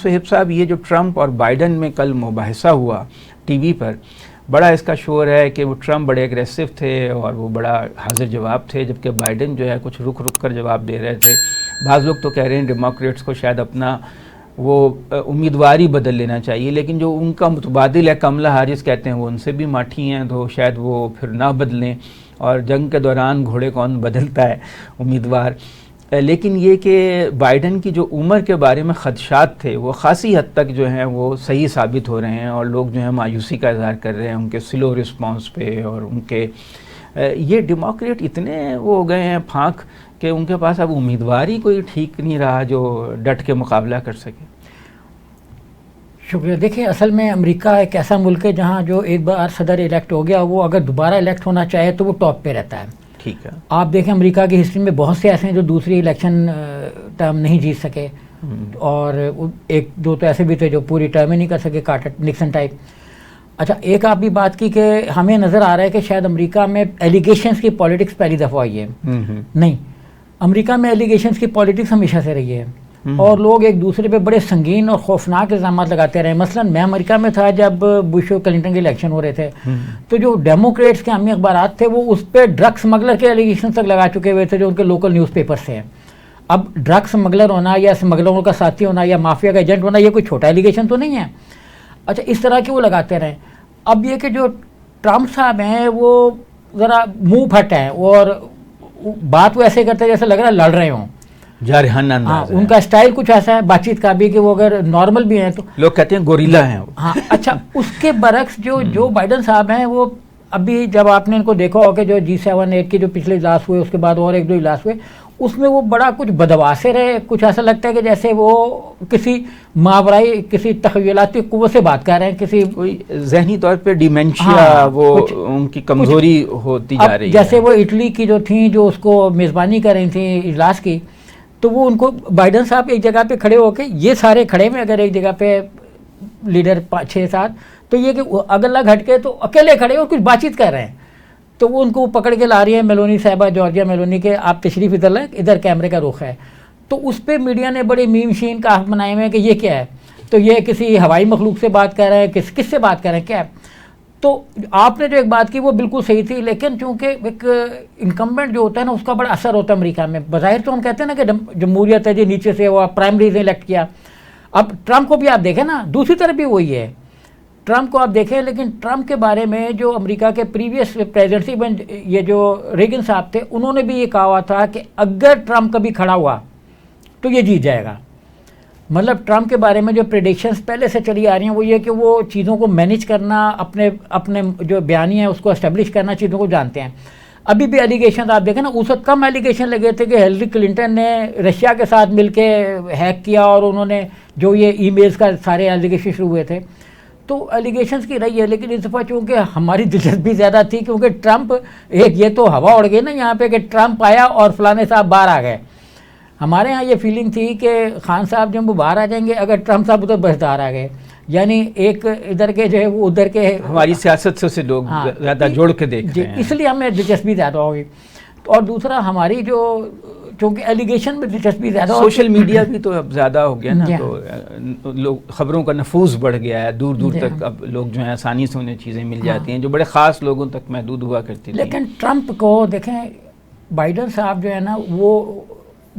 صہیب صاحب، یہ جو ٹرمپ اور بائیڈن میں کل مباحثہ ہوا ٹی وی پر، بڑا اس کا شور ہے کہ وہ ٹرمپ بڑے اگریسو تھے اور وہ بڑا حاضر جواب تھے، جبکہ بائیڈن جو ہے کچھ رک کر جواب دے رہے تھے۔ بعض لوگ تو کہہ رہے ہیں ڈیموکریٹس کو شاید اپنا وہ امیدواری بدل لینا چاہیے، لیکن جو ان کا متبادل ہے کملا ہیرس کہتے ہیں وہ ان سے بھی ماٹھی ہیں، تو شاید وہ پھر نہ بدلیں۔ اور جنگ کے دوران گھوڑے کون بدلتا ہے امیدوار۔ لیکن یہ کہ بائیڈن کی جو عمر کے بارے میں خدشات تھے وہ خاصی حد تک جو ہیں وہ صحیح ثابت ہو رہے ہیں، اور لوگ جو ہیں مایوسی کا اظہار کر رہے ہیں ان کے سلو رسپانس پہ، اور ان کے یہ ڈیموکریٹ اتنے وہ ہو گئے ہیں پھانک کہ ان کے پاس اب امیدوار ہی کوئی ٹھیک نہیں رہا جو ڈٹ کے مقابلہ کر سکے۔ شکریہ۔ دیکھیں، اصل میں امریکہ ایک ایسا ملک ہے جہاں جو ایک بار صدر الیکٹ ہو گیا وہ اگر دوبارہ الیکٹ ہونا چاہے تو وہ ٹاپ پہ رہتا ہے۔ ٹھیک ہے، آپ دیکھیں امریکہ کی ہسٹری میں بہت سے ایسے ہیں جو دوسری الیکشن ٹرم نہیں جیت سکے، اور ایک دو تو ایسے بھی تھے جو پوری ٹرم ہی نہیں کر سکے، کارٹر نکسن ٹائپ۔ اچھا، ایک آپ بھی بات کی کہ ہمیں نظر آ رہا ہے کہ شاید امریکہ میں ایلیگیشنز کی پالیٹکس پہلی دفعہ آئی ہے۔ نہیں، امریکہ میں ایلیگیشنز کی پالیٹکس ہمیشہ سے رہی ہے، اور لوگ ایک دوسرے پہ بڑے سنگین اور خوفناک الزامات لگاتے رہے۔ مثلا میں امریکہ میں تھا جب بش اور کلنٹن کے الیکشن ہو رہے تھے، تو جو ڈیموکریٹس کے عامی اخبارات تھے وہ اس پہ ڈرگ سمگلر کے ایلیگیشن تک لگا چکے ہوئے تھے جو ان کے لوکل نیوز پیپر سے ہیں۔ اب ڈرگ سمگلر ہونا یا سمگلروں کا ساتھی ہونا یا مافیا کا ایجنٹ ہونا یہ کوئی چھوٹا ایلیگیشن تو نہیں ہے۔ اچھا، اس طرح کے وہ لگاتے رہے۔ اب یہ کہ جو ٹرمپ صاحب ہیں وہ ذرا منہ پھٹ ہیں، اور بات وہ ایسے کرتے ہیں جیسے لگ رہا ہے لڑ رہے ہوں، جارحانہ انداز ہے۔ ان کا اسٹائل کچھ ایسا ہے بات چیت کا بھی کہ وہ اگر نارمل بھی ہیں تو لوگ کہتے ہیں گوریلا ہیں وہ۔ ہاں، اچھا، اس کے برعکس جو بائیڈن صاحب ہیں وہ ابھی جب آپ نے ان کو دیکھا ہو کہ جو G7-8 کے جو پچھلے اجلاس ہوئے اس کے بعد اور ایک دو اجلاس ہوئے، اس میں وہ بڑا کچھ بدواسے رہے، کچھ ایسا لگتا ہے کہ جیسے وہ کسی ماورائی کسی تخیلاتی قوت سے بات کر رہے ہیں، کسی کوئی ذہنی طور پہ ڈیمنشیا وہ ان کی کمزوری ہوتی جا رہی ہے۔ جیسے وہ اٹلی کی جو تھیں جو اس کو میزبانی کر رہی تھیں اجلاس کی، تو وہ ان کو بائیڈن صاحب ایک جگہ پہ کھڑے ہو کے یہ سارے کھڑے میں اگر ایک جگہ پہ لیڈر 6-7 تو یہ کہ اگر نہ گھٹ کے تو اکیلے کھڑے اور کچھ بات چیت کر رہے ہیں، تو وہ ان کو پکڑ کے لا رہی ہے میلونی صاحبہ، جارجیا میلونی کے آپ تشریف ادھر لیں، ادھر کیمرے کا رخ ہے۔ تو اس پہ میڈیا نے بڑے میم شین کا حق بنائے ہوئے ہیں کہ یہ کیا ہے، تو یہ کسی ہوائی مخلوق سے بات کر رہے ہیں، کس سے بات کر رہے ہیں، کیا ہے۔ تو آپ نے جو ایک بات کی وہ بالکل صحیح تھی، لیکن چونکہ ایک انکمبنٹ جو ہوتا ہے نا اس کا بڑا اثر ہوتا ہے امریکہ میں۔ بظاہر تو ہم کہتے ہیں نا کہ جمہوریت ہے جی، نیچے سے وہ پرائمری سے الیکٹ کیا۔ اب ٹرمپ کو بھی آپ دیکھیں نا، دوسری طرف بھی وہی ہے، ٹرمپ کو آپ دیکھیں، لیکن ٹرمپ کے بارے میں جو امریکہ کے پریویس پریزیڈنسی یہ جو ریگن صاحب تھے انہوں نے بھی یہ کہا ہوا تھا کہ اگر ٹرمپ کبھی کھڑا ہوا تو یہ جیت جائے گا۔ مطلب ٹرمپ کے بارے میں جو پریڈکشنز پہلے سے چلی آ رہی ہیں وہ یہ کہ وہ چیزوں کو مینیج کرنا، اپنے جو بیانی ہے اس کو اسٹیبلش کرنا، چیزوں کو جانتے ہیں۔ ابھی بھی ایلیگیشن آپ دیکھیں نا، اس وقت کم ایلیگیشن لگے تھے کہ ہیلری کلنٹن نے رشیا کے ساتھ مل کے ہیک کیا، اور انہوں نے جو یہ ای میلز کا سارے ایلیگیشن شروع ہوئے تھے، تو ایلیگیشنز کی رہی ہے۔ لیکن اس دفعہ چونکہ ہماری دلچسپی زیادہ تھی کیونکہ ٹرمپ ایک یہ تو ہوا اڑ گئی نا یہاں پہ کہ ٹرمپ آیا اور فلانے صاحب باہر آ گئے۔ ہمارے ہاں یہ فیلنگ تھی کہ خان صاحب جب وہ باہر آ جائیں گے، اگر ٹرمپ صاحب ادھر بسدار آ گئے، یعنی ایک ادھر کے جو ہے وہ ادھر کے، ہماری سیاست سے لوگ زیادہ جوڑ کے دیکھ رہے ہیں، اس لیے ہمیں دلچسپی زیادہ ہوگی۔ اور دوسرا ہماری جو چونکہ ایلیگیشن میں دلچسپی زیادہ، سوشل میڈیا بھی تو اب زیادہ ہو گیا نا، تو لوگ خبروں کا نفوذ بڑھ گیا ہے، دور دور تک اب لوگ جو ہیں آسانی سے انہیں چیزیں مل جاتی ہیں جو بڑے خاص لوگوں تک محدود ہوا کرتی تھی۔ لیکن ٹرمپ کو دیکھیں، بائیڈن صاحب جو ہے نا وہ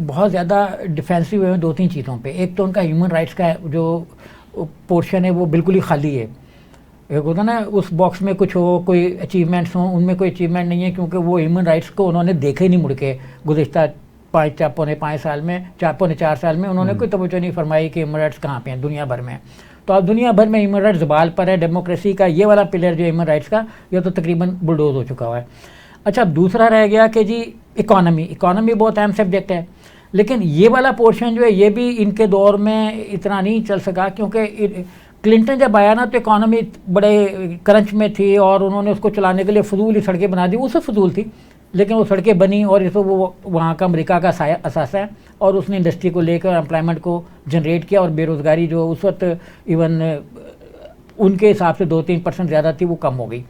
بہت زیادہ ڈیفینسو ہوئے ہیں 2-3 چیزوں پہ۔ ایک تو ان کا ہیومن رائٹس کا جو پورشن ہے وہ بالکل ہی خالی ہے۔ ایک ہوتا نا اس باکس میں کچھ ہو، کوئی اچیومنٹس ہوں، ان میں کوئی اچیومنٹ نہیں ہے کیونکہ وہ ہیومن رائٹس کو انہوں نے دیکھے نہیں مڑ کے گزشتہ 5 سال میں، 4 سال میں انہوں نے کوئی توجہ نہیں فرمائی کہ ہیومن رائٹس کہاں پہ ہیں دنیا بھر میں۔ تو اب دنیا بھر میں ہیومن رائٹس زوال پر ہے، ڈیموکریسی کا یہ والا پلر جو ہیومن رائٹس کا یہ تو تقریباً بلڈوز ہو چکا ہوا ہے۔ اچھا، دوسرا رہ گیا کہ جی اکانومی بہت اہم سبجیکٹ ہے، لیکن یہ والا پورشن جو ہے یہ بھی ان کے دور میں اتنا نہیں چل سکا کیونکہ کلنٹن جب آیا نا تو اکانومی بڑے کرنچ میں تھی اور انہوں نے اس کو چلانے کے لیے فضول ہی سڑکیں بنا دی، وہ سب فضول تھی لیکن وہ سڑکیں بنی، اور اس وہ وہاں کا امریکہ کا اثاثہ ہے، اور اس نے انڈسٹری کو لے کر امپلائمنٹ کو جنریٹ کیا، اور بے روزگاری جو اس وقت ایون ان کے حساب سے 2-3% زیادہ تھی وہ کم ہو گئی،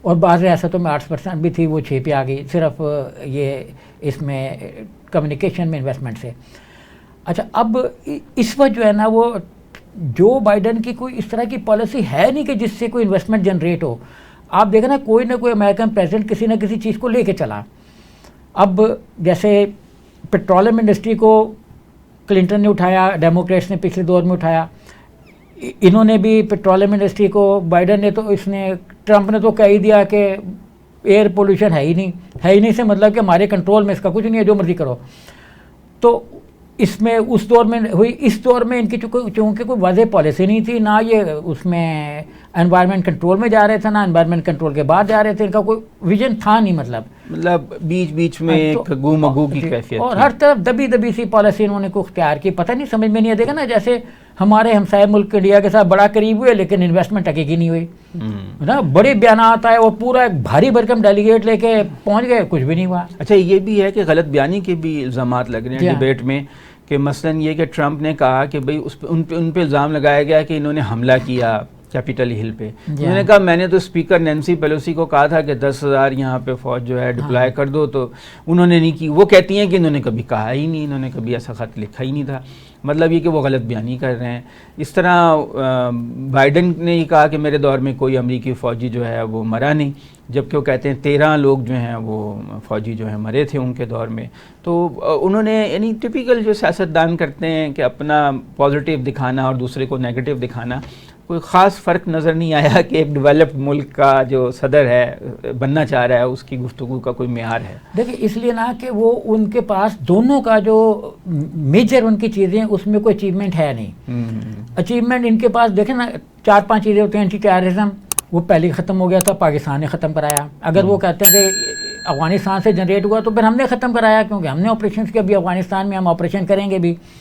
اور بعض ریاستوں میں 8% بھی تھی وہ 6 پہ آ گئی، صرف یہ اس میں کمیونیکیشن میں انویسٹمنٹ سے۔ اچھا، اب اس وقت جو ہے نا وہ جو بائیڈن کی کوئی اس طرح کی پالیسی ہے نہیں کہ جس سے کوئی انویسٹمنٹ جنریٹ ہو. آپ دیکھیں نا کوئی نہ کوئی امریکن پریزیڈنٹ کسی نہ کسی چیز کو لے کے چلا. اب جیسے پیٹرولیم انڈسٹری کو کلنٹن نے اٹھایا, ڈیموکریٹس نے پچھلے دور میں اٹھایا, انہوں نے بھی پیٹرولیم انڈسٹری کو, بائیڈن نے تو ٹرمپ نے تو کہہ ہی دیا کہ ایئر پولوشن ہے ہی نہیں سے مطلب کہ ہمارے کنٹرول میں اس کا کچھ نہیں ہے, جو مرضی کرو. تو اس میں اس دور میں ہوئی, اس دور میں ان کی چونکہ کوئی واضح پالیسی نہیں تھی, نہ یہ اس میں انوائرمنٹ کنٹرول میں جا رہے تھے, نہ انوائرمنٹ کنٹرول کے بعد جا رہے تھے, ان کا کوئی ویژن تھا نہیں. مطلب بیچ میں ایک گو مگو کی کیفیت, اور ہر طرف دبی سی پالیسی انہوں نے کو اختیار کی, پتہ نہیں سمجھ میں نہیں آ. دیکھا نا جیسے ہمارے ہمسائے ملک انڈیا کے ساتھ بڑا قریب ہوئے لیکن انویسٹمنٹ حقیقی نہیں ہوئی نا, بڑے بیانات آئے اور پورا ایک بھاری بھرکم ڈیلیگیٹ لے کے پہنچ گئے, کچھ بھی نہیں ہوا. اچھا یہ بھی ہے کہ غلط بیانی کے بھی الزامات لگ رہے ہیں ڈیبیٹ میں, کہ مثلاً یہ کہ ٹرمپ نے کہا کہ بھئی ان پہ الزام لگایا گیا کہ انہوں نے حملہ کیا کیپٹل ہل پہ. انہوں نے کہا میں نے تو اسپیکر نینسی پیلوسی کو کہا تھا کہ 10,000 یہاں پہ فوج جو ہے ڈپلائے کر دو, تو انہوں نے نہیں کی. وہ کہتی ہیں کہ انہوں نے کبھی کہا ہی نہیں, انہوں نے کبھی ایسا خط لکھا ہی نہیں تھا. مطلب یہ کہ وہ غلط بیانی کر رہے ہیں. اس طرح بائیڈن نے یہ کہا کہ میرے دور میں کوئی امریکی فوجی جو ہے وہ مرا نہیں, جبکہ وہ کہتے ہیں 13 لوگ جو ہیں وہ فوجی جو ہیں مرے تھے ان کے دور میں. تو انہوں نے یعنی ٹپیکل جو سیاستدان کرتے ہیں کہ اپنا پازیٹیو دکھانا اور دوسرے کو نیگیٹو دکھانا, کوئی خاص فرق نظر نہیں آیا کہ ایک ڈیولپڈ ملک کا جو صدر ہے بننا چاہ رہا ہے اس کی گفتگو کا کوئی معیار ہے. دیکھیں اس لیے نا کہ وہ ان کے پاس دونوں کا جو میجر ان کی چیزیں اس میں کوئی اچیومنٹ ہے نہیں. اچیومنٹ ان کے پاس دیکھیں نا 4-5 چیزیں ہوتی ہیں. اینٹی ٹیررزم وہ پہلے ختم ہو گیا تھا, پاکستان نے ختم کرایا. اگر وہ کہتے ہیں کہ افغانستان سے جنریٹ ہوا تو پھر ہم نے ختم کرایا, کیونکہ ہم نے آپریشن کیا, ابھی افغانستان میں ہم آپریشن کریں گے بھی.